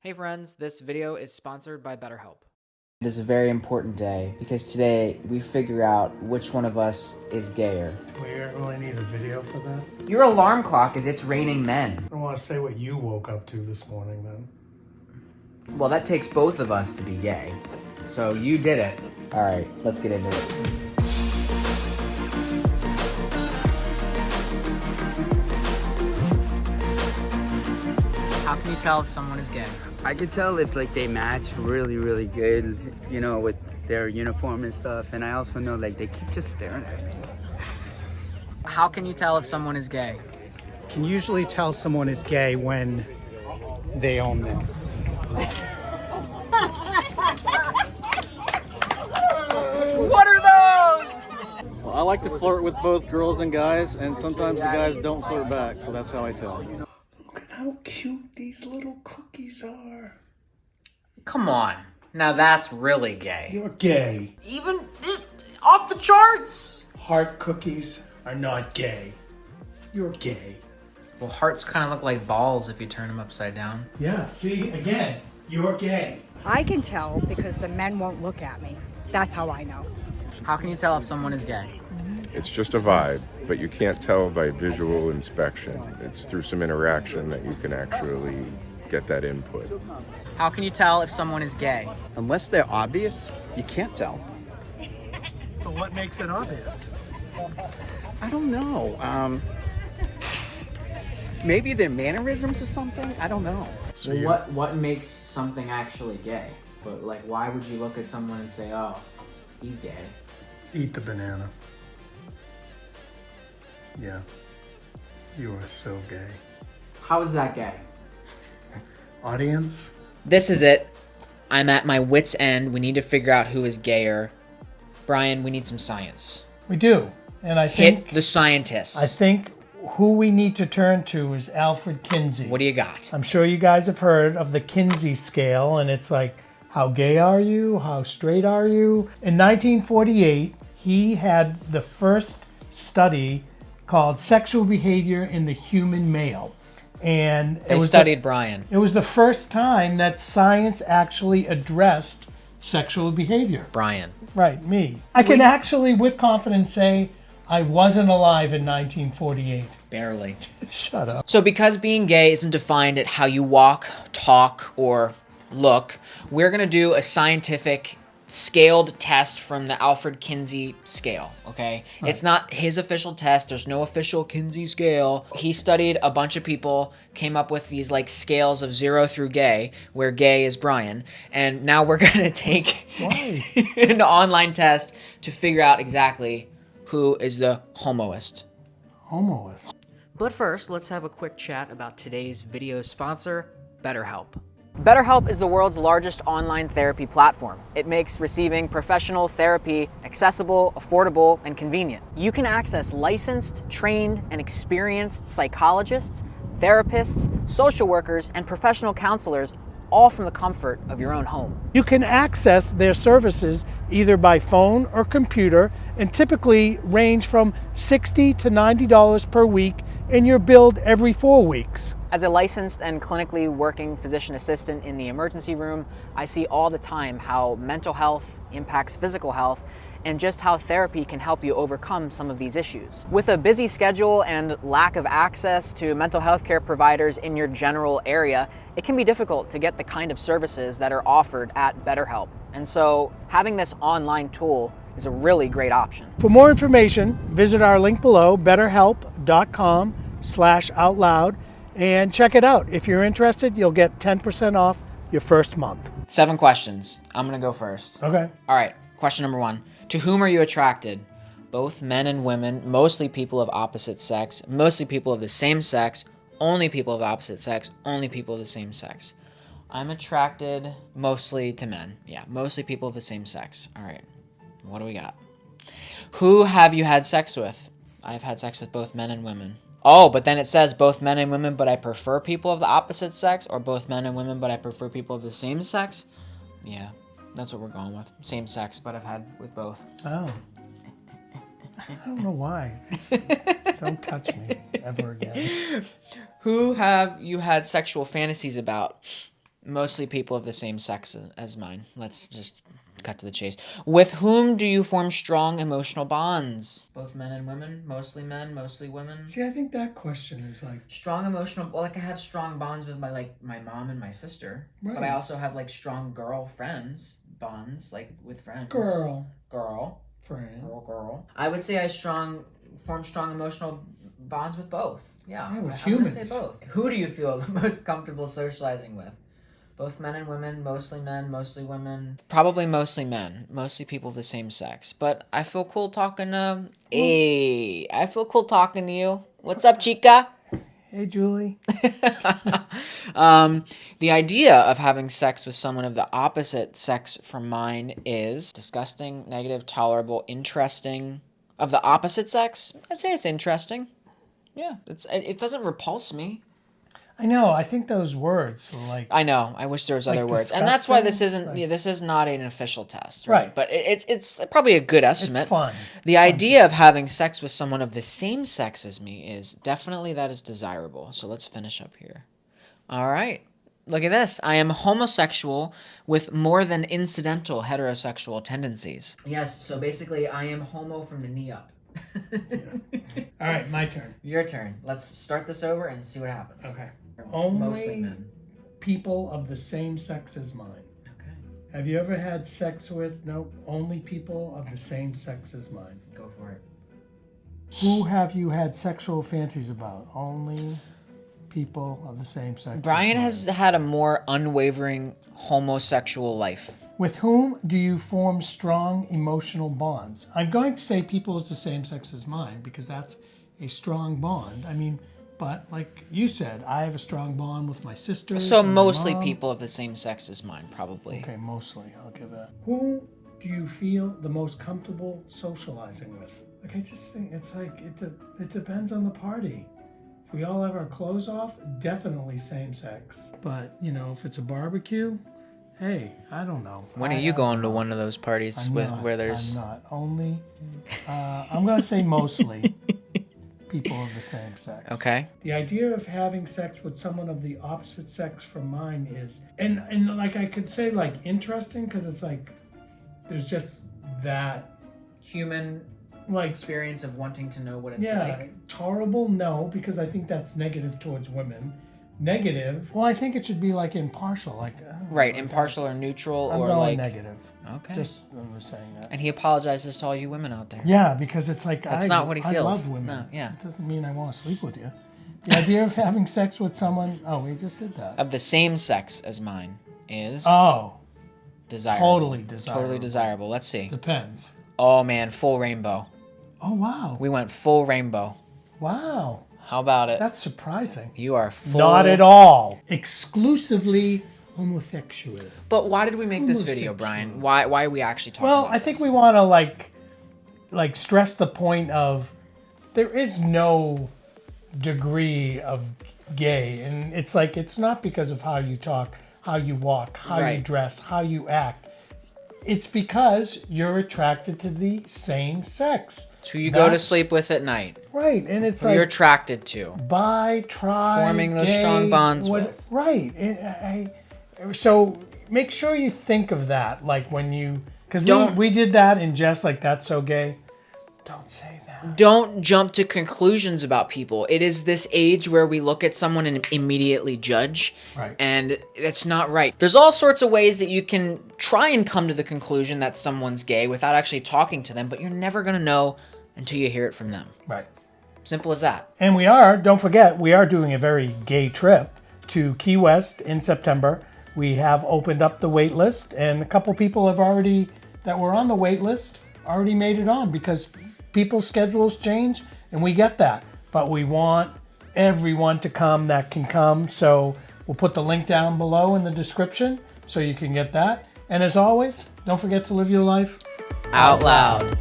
Hey friends, this video is sponsored by BetterHelp. It is a very important day because today we figure out which one of us is gayer. We really need a video for that? Your alarm clock is It's Raining Men. I don't want to say what you woke up to this morning then. Well, that takes both of us to be gay. So you did it. All right, let's get into it. How can you tell if someone is gay? I could tell if they match really good, with their uniform and stuff. And I also know they keep just staring at me. How can you tell if someone is gay? Can usually tell someone is gay when they own this. What are those? Well, I like to flirt with both girls and guys, and sometimes the guys don't flirt back, so that's how I tell. Look at how cute these little cookies are. Come on. Now that's really gay. You're gay. Even off the charts. Heart cookies are not gay. You're gay. Well, hearts kind of look like balls if you turn them upside down. Yeah, see, again, you're gay. I can tell because the men won't look at me. That's how I know. How can you tell if someone is gay? It's just a vibe, but you can't tell by visual inspection. It's through some interaction that you can actually get that input. How can you tell if someone is gay? Unless they're obvious, you can't tell. So what makes it obvious? I don't know. Maybe their mannerisms or something? I don't know. So what makes something actually gay? But why would you look at someone and say, "Oh, he's gay"? Eat the banana. Yeah. You are so gay. How is that gay? Audience? This is it. I'm at my wit's end. We need to figure out who is gayer. Brian, we need some science. We do. And I think Hit the scientists. I think who we need to turn to is Alfred Kinsey. What do you got? I'm sure you guys have heard of the Kinsey scale, and it's like, how gay are you? How straight are you? In 1948, he had the first study called Sexual Behavior in the Human Male. And They studied Brian. It was the first time that science actually addressed sexual behavior. Brian. Right, me. I can actually, with confidence, say I wasn't alive in 1948. Barely. Shut up. So because being gay isn't defined at how you walk, talk, or look, we're going to do a scientific scaled test from the Alfred Kinsey scale, okay? Right. It's not his official test. There's no official Kinsey scale. He studied a bunch of people, came up with these scales of 0 through gay, where gay is Brian. And now we're going to take an online test to figure out exactly who is the homoist. Homoist. But first, let's have a quick chat about today's video sponsor, BetterHelp. BetterHelp is the world's largest online therapy platform. It makes receiving professional therapy accessible, affordable, and convenient. You can access licensed, trained, and experienced psychologists, therapists, social workers, and professional counselors, all from the comfort of your own home. You can access their services either by phone or computer, and typically range from $60 to $90 per week, and you're billed every 4 weeks. As a licensed and clinically working physician assistant in the emergency room, I see all the time how mental health impacts physical health and just how therapy can help you overcome some of these issues. With a busy schedule and lack of access to mental health care providers in your general area, it can be difficult to get the kind of services that are offered at BetterHelp. And so having this online tool is a really great option. For more information, visit our link below, betterhelp.com/outloud, and check it out. If you're interested, you'll get 10% off your first month. 7 questions. I'm gonna go first. Okay. All right, question number 1. To whom are you attracted? Both men and women, mostly people of opposite sex, mostly people of the same sex, only people of opposite sex, only people of the same sex. I'm attracted mostly to men. Yeah, mostly people of the same sex. All right, what do we got? Who have you had sex with? I've had sex with both men and women. Oh, but then it says both men and women, but I prefer people of the opposite sex, or both men and women, but I prefer people of the same sex? Yeah, that's what we're going with. Same sex, but I've had with both. Oh. I don't know why. Don't touch me ever again. Who have you had sexual fantasies about? Mostly people of the same sex as mine. Let's just cut to the chase. With whom do you form strong emotional bonds? Both men and women? Mostly men, mostly women? See, I think that question is like Strong emotional, well, like I have strong bonds with my mom and my sister. But I Right. also have like strong girlfriends bonds, like with friends. girl Friend. friend. Girl. I would say I form strong emotional bonds with both. Yeah, Yeah, with I'm gonna say humans. both. Who do you feel the most comfortable socializing with? Both men and women, mostly men, mostly women. Probably mostly men, mostly people of the same sex. But I feel cool talking to. Hey, I feel cool talking to you. What's up, chica? Hey, Julie. The idea of having sex with someone of the opposite sex from mine is disgusting, negative, tolerable, interesting. Of the opposite sex, I'd say it's interesting. Yeah, it doesn't repulse me. I know. I think those words are like. I know. I wish there was other Like words, and that's why this disgusting? isn't. Like- Yeah, this is not an official test, right? Right. But it's probably a good estimate. It's fun. The idea of having sex with someone of the same sex as me is definitely that is desirable. So let's finish up here. All right. Look at this. I am homosexual with more than incidental heterosexual tendencies. Yes. So basically, I am homo from the knee up. All right, my turn. Your turn. Let's start this over and see what happens. Okay. Mostly Only men. people of the same sex as mine. Okay. Have you ever had sex with? Nope. Only people of the same sex as mine. Go for it. Who have you had sexual fantasies about? Only people of the same sex. Brian as has mine. had a more unwavering homosexual life. With whom do you form strong emotional bonds? I'm going to say people of the same sex as mine because that's a strong bond. I mean, but like you said, I have a strong bond with my sisters. So and my mostly mom. people of the same sex as mine, probably. Okay, mostly. I'll give that. Who do you feel the most comfortable socializing with? Like I just think it's like it depends on the party. If we all have our clothes off, definitely same sex. But you know, if it's a barbecue, hey, I don't know. When are you going to one of those parties I'm with not, where there's? I'm not. Only. I'm gonna say mostly people of the same sex. Okay. The idea of having sex with someone of the opposite sex from mine is, and like I could say like interesting because it's like there's just that Human like experience of wanting to know what it's yeah like. tolerable no because I think that's negative towards women. Negative. Well, I think it should be like impartial, like Right, impartial or neutral I'm or going like. negative. Okay. I'm saying that. And he apologizes to all you women out there. Yeah, because it's like That's not what he I feels. love women. No, yeah. It doesn't mean I want to sleep with you. The idea of having sex with someone. Oh, we just did that. Of the same sex as mine is Oh, desirable. totally desirable. Totally desirable. Let's see. Depends. Oh man, full rainbow. Oh wow. We went full rainbow. Wow. How about it? That's surprising. You are full. Not at all. Exclusively homosexual. But why did we make this video, Brian? Why are we actually talking Well, about I think this? we want to like stress the point of there is no degree of gay, and it's like it's not because of how you talk, how you walk, how you Right. dress, how you act. It's because you're attracted to the same sex. It's who you go to That's- sleep with at night. Right, and it's Who you're like attracted to. bi, tri, Forming those gay, strong bonds with. Right. So make sure you think of that, like when you, because Don't- we did that in jest, like that's so gay. Don't say that. Don't jump to conclusions about people. It is this age where we look at someone and immediately judge. Right. And that's not right. There's all sorts of ways that you can try and come to the conclusion that someone's gay without actually talking to them, but you're never going to know until you hear it from them. Right. Simple as that. And don't forget, we are doing a very gay trip to Key West in September. We have opened up the wait list, and a couple people have that were on the wait list already made it on because people's schedules change, and we get that. But we want everyone to come that can come, so we'll put the link down below in the description so you can get that. And as always, don't forget to live your life Out loud.